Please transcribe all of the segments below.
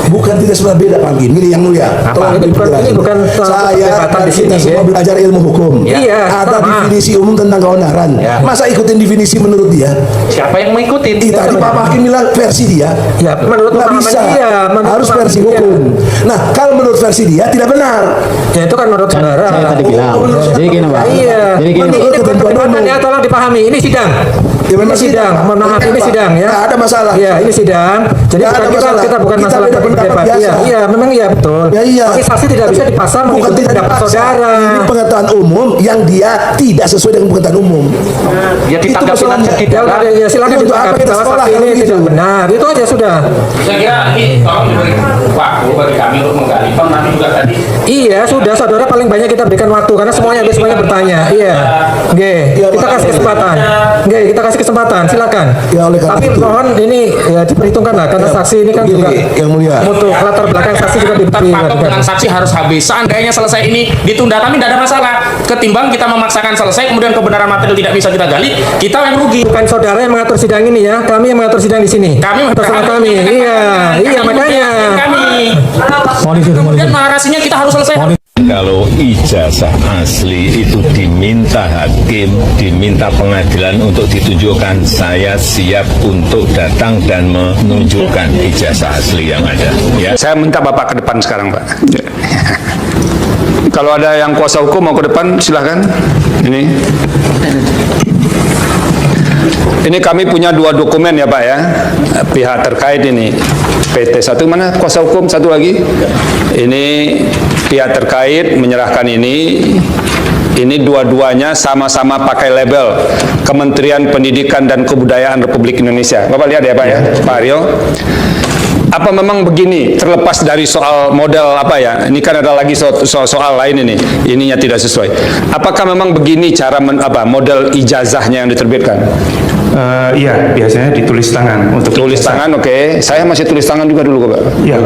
Bukan tidak sebelah beda Pak Gini, milih yang mulia. Ini bukan saya dan kita semua belajar ilmu hukum. Iya. Ada definisi umum tentang keonaran. Masa ikutin definisi menurut dia? Siapa yang mau ikutin? Tadi Pak Hakim bilang versi dia. Ya, menurut nggak bisa. Harus versi hukum. Nah, kalau menurut versi dia tidak benar. Ya itu kan menurut saudara. Saya tadi bilang. Jadi gini Pak. Iya. Jadi gini. Ini bukan perdebatan ya, tolong dipahami. Ini sidang. Ya, Ini sidang. Mohon maaf, ini sidang ya. Nggak ada masalah. Iya, ini sidang. Jadi kita bukan masalah berdebat. Iya, memang iya betul. Ya, iya. Tapi saksi tidak bisa dipasang mengikuti pendapat saudara. Ini pengetahuan umum yang dia tidak sesuai dengan pengetahuan umum. Ya ditanggapi aja tidak. Ya silakan ditanggapi bahwa saksi ini tidak benar. Itu aja sudah. Saya kira ini tolong diberi waktu bagi kami untuk menggali. Nanti juga tadi. Iya, sudah saudara paling banyak kita berikan waktu karena semuanya bertanya. Iya. Oke, kita kasih kesempatan. Oke, kita kasih kesempatan. Silakan. Ya, oleh karena tapi itu, mohon ini ya diperhitungkan lah karena saksi ini kan juga yang mulia. untuk latar belakang saksi juga diberi. Patok dengan saksi harus habis. Seandainya selesai ini ditunda, kami tidak ada masalah. Ketimbang kita memaksakan selesai, kemudian kebenaran material tidak bisa kita gali, kita yang rugi. Bukan saudara yang mengatur sidang ini ya, kami yang mengatur sidang di sini. Kami terserah kami. Iya makanya. Kami. Kemudian narasinya kita harus selesai. Kalau ijazah asli itu diminta hakim, diminta pengadilan untuk ditunjukkan, saya siap untuk datang dan menunjukkan ijazah asli yang ada. Ya. Saya minta Bapak ke depan sekarang, Pak. Kalau ada yang kuasa hukum mau ke depan, silahkan. Ini kami punya 2 dokumen ya Pak ya, pihak terkait ini. PT satu mana kuasa hukum, satu lagi. Ini pihak terkait menyerahkan ini. Ini dua-duanya sama-sama pakai label Kementerian Pendidikan dan Kebudayaan Republik Indonesia. Bapak lihat ya Pak ya, Pak Aryo. Apa memang begini, terlepas dari soal model apa ya, ini kan ada lagi soal lain ini, ininya tidak sesuai. Apakah memang begini cara model ijazahnya yang diterbitkan? Iya, biasanya ditulis tangan untuk tulis tangan. Oke. Saya masih tulis tangan juga dulu Pak. Iya,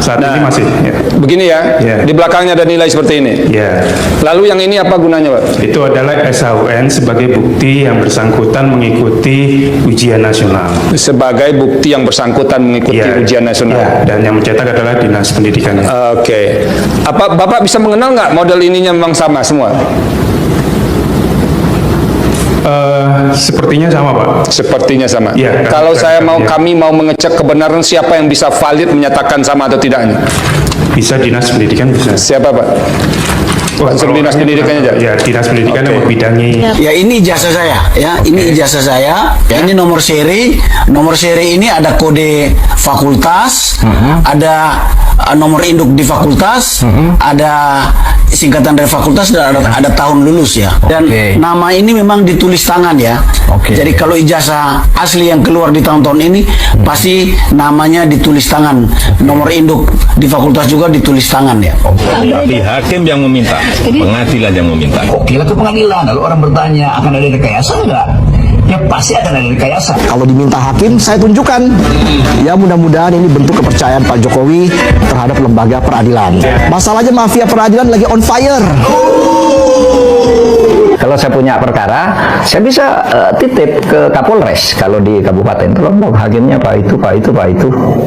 saat ini masih. Ya. Begini ya, di belakangnya ada nilai seperti ini. Iya. Lalu yang ini apa gunanya Pak? Itu adalah SHUN sebagai bukti yang bersangkutan mengikuti ujian nasional. Sebagai bukti yang bersangkutan mengikuti ujian nasional. Ya, dan yang mencetak adalah Dinas Pendidikan. Oke. Apa Bapak bisa mengenal nggak model ininya memang sama semua? Sepertinya sama Pak. Sepertinya sama. Ya, kalau kami mau mengecek kebenaran, siapa yang bisa valid menyatakan sama atau tidaknya? Bisa Dinas Pendidikan bisa. Siapa Pak? Langsung Dinas Pendidikannya aja? Ya, Dinas Pendidikan yang membidangi. Ya ini ijazah saya, ya ini ijazah saya. Ini nomor seri ini ada kode fakultas, ada nomor induk di fakultas, ada singkatan dari fakultas, dan ada tahun lulus ya. Dan nama ini memang ditulis tangan ya. Jadi kalau ijazah asli yang keluar di tahun-tahun ini pasti namanya ditulis tangan. Nomor induk di fakultas juga ditulis tangan ya. Tapi hakim yang meminta, pengadilan yang meminta. Oke lah ke pengadilan. Lalu orang bertanya akan ada rekayasa enggak? Ya pasti akan ada rekayasa. Kalau diminta hakim, saya tunjukkan. Ya mudah-mudahan ini bentuk kepercayaan Pak Jokowi terhadap lembaga peradilan. Masalahnya mafia peradilan lagi on fire. Kalau saya punya perkara, saya bisa titip ke Kapolres. Kalau di kabupaten, tolong dong hakimnya Pak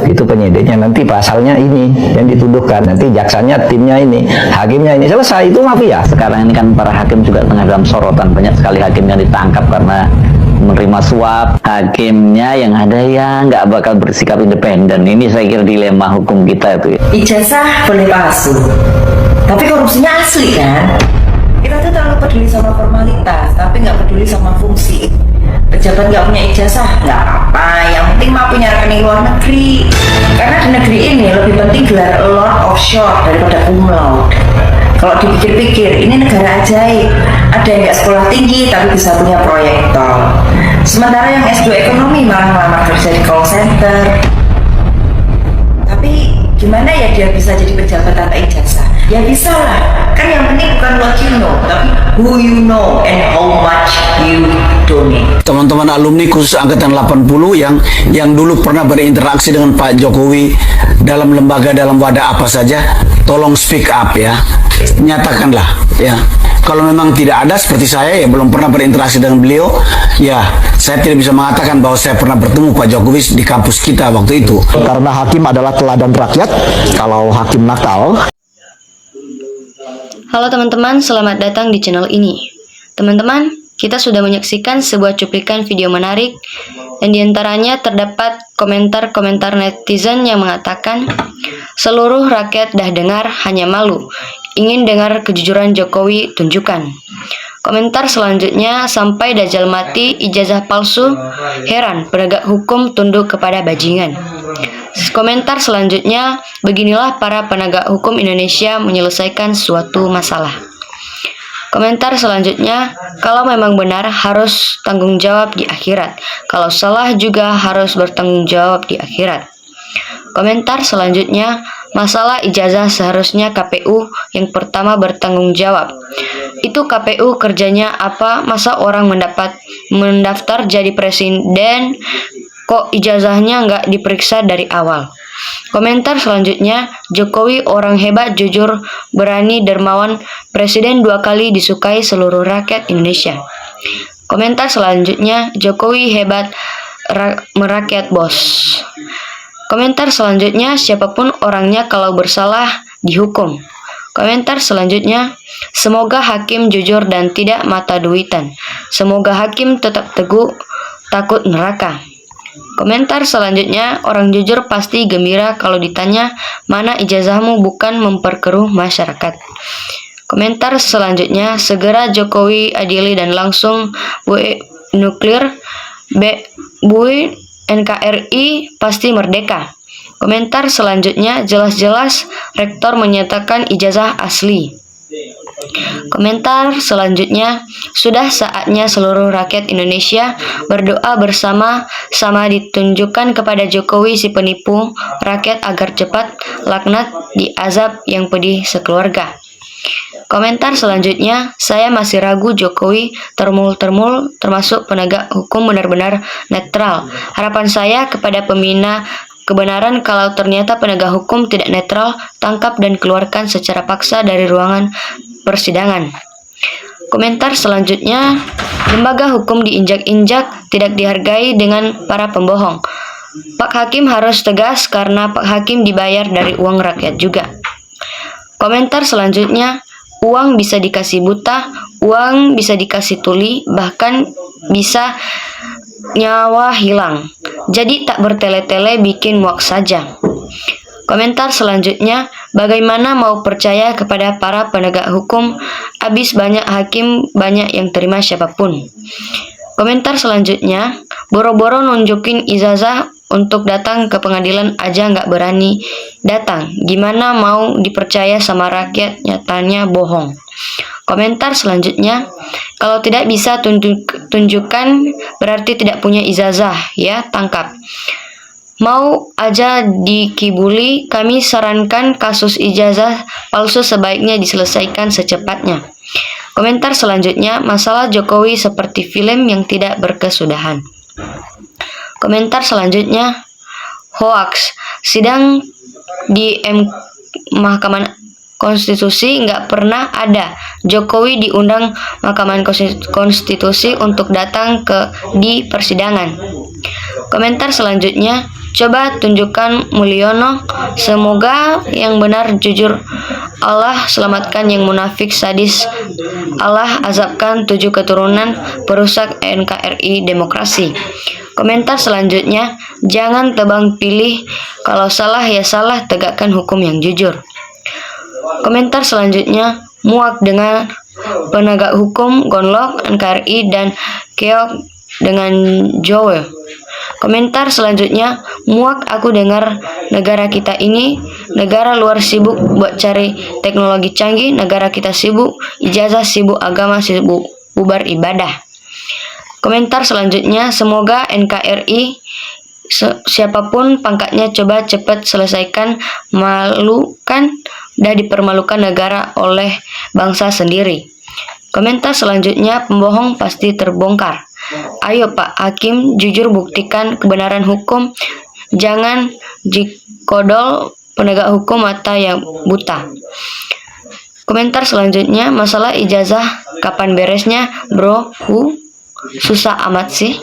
itu penyidiknya, nanti pasalnya ini yang dituduhkan, nanti jaksanya timnya ini, hakimnya ini, selesai. Itu mafia. Sekarang ini kan para hakim juga tengah dalam sorotan, banyak sekali hakim yang ditangkap karena menerima suap. Hakimnya yang ada yang nggak bakal bersikap independen. Ini saya kira dilema hukum kita itu. Ijazah boleh palsu, tapi korupsinya asli kan? Kita tuh terlalu peduli sama formalitas, tapi nggak peduli sama fungsi. Pejabat nggak punya ijazah, nggak apa, yang penting mah punya rekening luar negeri. Karena di negeri ini lebih penting gelar Lord offshore daripada cum laude. Kalau dipikir-pikir, ini negara ajaib. Ada yang nggak sekolah tinggi tapi bisa punya proyek tol. Sementara yang S2 ekonomi malah ngelamar kerja di call center. Tapi gimana ya dia bisa jadi pejabat tanpa ijazah? Ya bisa lah. Kan yang penting bukan what you know, tapi who you know and how much you donate. Teman-teman alumni khusus angkatan 80 yang dulu pernah berinteraksi dengan Pak Jokowi dalam lembaga, dalam wadah apa saja, tolong speak up ya. Nyatakanlah ya. Kalau memang tidak ada seperti saya, ya belum pernah berinteraksi dengan beliau, ya saya tidak bisa mengatakan bahwa saya pernah bertemu Pak Jokowi di kampus kita waktu itu. Karena hakim adalah teladan rakyat, kalau hakim nakal. Halo teman-teman, selamat datang di channel ini. Teman-teman, kita sudah menyaksikan sebuah cuplikan video menarik, dan diantaranya terdapat komentar-komentar netizen yang mengatakan, seluruh rakyat dah dengar, hanya malu. Ingin dengar kejujuran Jokowi, tunjukkan. Komentar selanjutnya, sampai Dajjal mati, ijazah palsu, heran, penegak hukum tunduk kepada bajingan. Komentar selanjutnya, beginilah para penegak hukum Indonesia menyelesaikan suatu masalah. Komentar selanjutnya, kalau memang benar harus tanggung jawab di akhirat, kalau salah juga harus bertanggung jawab di akhirat. Komentar selanjutnya, masalah ijazah seharusnya KPU yang pertama bertanggung jawab. Itu KPU kerjanya apa? Masa orang mendaftar jadi presiden kok ijazahnya nggak diperiksa dari awal? Komentar selanjutnya, Jokowi orang hebat, jujur, berani, dermawan, presiden 2 kali disukai seluruh rakyat Indonesia. Komentar selanjutnya, Jokowi hebat, merakyat bos. Komentar selanjutnya, siapapun orangnya kalau bersalah dihukum. Komentar selanjutnya, semoga hakim jujur dan tidak mata duitan. Semoga hakim tetap teguh, takut neraka. Komentar selanjutnya, orang jujur pasti gembira kalau ditanya, mana ijazahmu, bukan memperkeruh masyarakat. Komentar selanjutnya, segera Jokowi adili dan langsung buai nuklir, buai NKRI pasti merdeka. Komentar selanjutnya, jelas-jelas rektor menyatakan ijazah asli. Komentar selanjutnya, sudah saatnya seluruh rakyat Indonesia berdoa bersama-sama ditunjukkan kepada Jokowi si penipu rakyat agar cepat laknat diazab yang pedih sekeluarga. Komentar selanjutnya, saya masih ragu Jokowi termul termasuk penegak hukum benar-benar netral. Harapan saya kepada pembina kebenaran, kalau ternyata penegak hukum tidak netral, tangkap dan keluarkan secara paksa dari ruangan persidangan. Komentar selanjutnya, lembaga hukum diinjak-injak, tidak dihargai dengan para pembohong. Pak Hakim harus tegas karena Pak Hakim dibayar dari uang rakyat juga. Komentar selanjutnya, uang bisa dikasih buta, uang bisa dikasih tuli, bahkan bisa nyawa hilang. Jadi tak bertele-tele, bikin muak saja. Komentar selanjutnya, bagaimana mau percaya kepada para penegak hukum, habis banyak hakim, banyak yang terima siapapun. Komentar selanjutnya, boro-boro nunjukin ijazah untuk datang ke pengadilan aja nggak berani datang. Gimana mau dipercaya sama rakyat, nyatanya bohong. Komentar selanjutnya, kalau tidak bisa tunjukkan berarti tidak punya ijazah, ya tangkap. Mau aja dikibuli, kami sarankan kasus ijazah palsu sebaiknya diselesaikan secepatnya. Komentar selanjutnya, masalah Jokowi seperti film yang tidak berkesudahan. Komentar selanjutnya, hoax, sidang di Mahkamah Konstitusi nggak pernah ada. Jokowi diundang Mahkamah Konstitusi untuk datang di persidangan. Komentar selanjutnya, coba tunjukkan Mulyono, semoga yang benar jujur. Allah selamatkan yang munafik sadis. Allah azabkan 7 keturunan perusak NKRI demokrasi. Komentar selanjutnya, jangan tebang pilih, kalau salah ya salah, tegakkan hukum yang jujur. Komentar selanjutnya, muak dengan penegak hukum, gonlok, NKRI, dan keok dengan Joe. Komentar selanjutnya, muak aku dengar negara kita ini, negara luar sibuk buat cari teknologi canggih, negara kita sibuk ijazah, sibuk agama, sibuk bubar ibadah. Komentar selanjutnya, semoga NKRI siapapun pangkatnya coba cepat selesaikan, malukan dan dipermalukan negara oleh bangsa sendiri. Komentar selanjutnya, pembohong pasti terbongkar. Ayo Pak Hakim, jujur buktikan kebenaran hukum, jangan dikodol penegak hukum mata yang buta. Komentar selanjutnya, masalah ijazah kapan beresnya bro? Susah amat sih.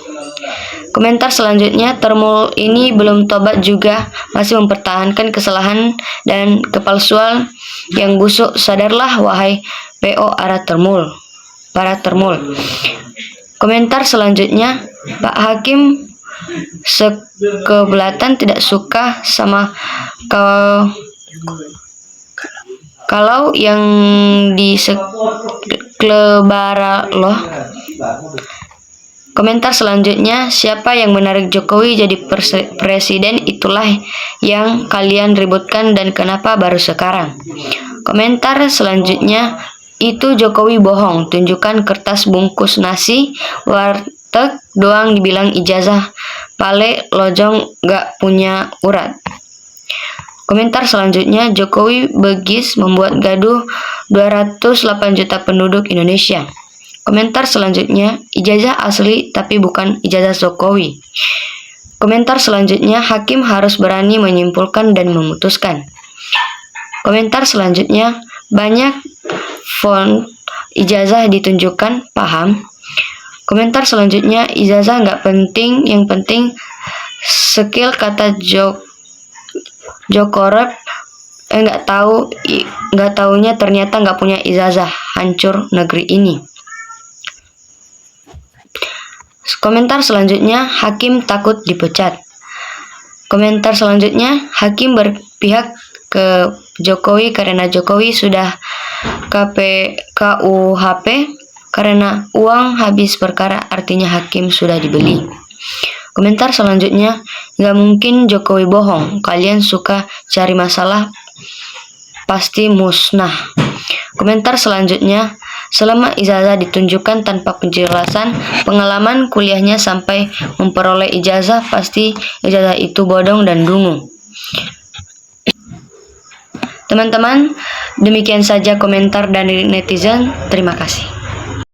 Komentar selanjutnya, Termul ini belum tobat juga, masih mempertahankan kesalahan dan kepalsuan yang busuk. Sadarlah wahai PO para Termul. Komentar selanjutnya, Pak Hakim sekebelatan tidak suka sama kalau yang di seklebara loh. Komentar selanjutnya, siapa yang menarik Jokowi jadi presiden, itulah yang kalian ributkan dan kenapa baru sekarang. Komentar selanjutnya, itu Jokowi bohong, tunjukkan kertas bungkus nasi warteg doang dibilang ijazah, pale lojong gak punya urat. Komentar selanjutnya, Jokowi begis membuat gaduh 208 juta penduduk Indonesia. Komentar selanjutnya, ijazah asli tapi bukan ijazah Jokowi. Komentar selanjutnya, hakim harus berani menyimpulkan dan memutuskan. Komentar selanjutnya, banyak font ijazah ditunjukkan, paham? Komentar selanjutnya, ijazah nggak penting, yang penting skill, kata Jokorep. Nggak taunya ternyata nggak punya ijazah, hancur negeri ini. Komentar selanjutnya, hakim takut dipecat. Komentar selanjutnya, hakim berpihak ke Jokowi karena Jokowi sudah KUHP karena uang habis perkara, artinya hakim sudah dibeli. Komentar selanjutnya, nggak mungkin Jokowi bohong, kalian suka cari masalah pasti musnah. Komentar selanjutnya, selama ijazah ditunjukkan tanpa penjelasan pengalaman kuliahnya sampai memperoleh ijazah, pasti ijazah itu bodong dan dungu. Teman-teman, demikian saja komentar dari netizen. Terima kasih.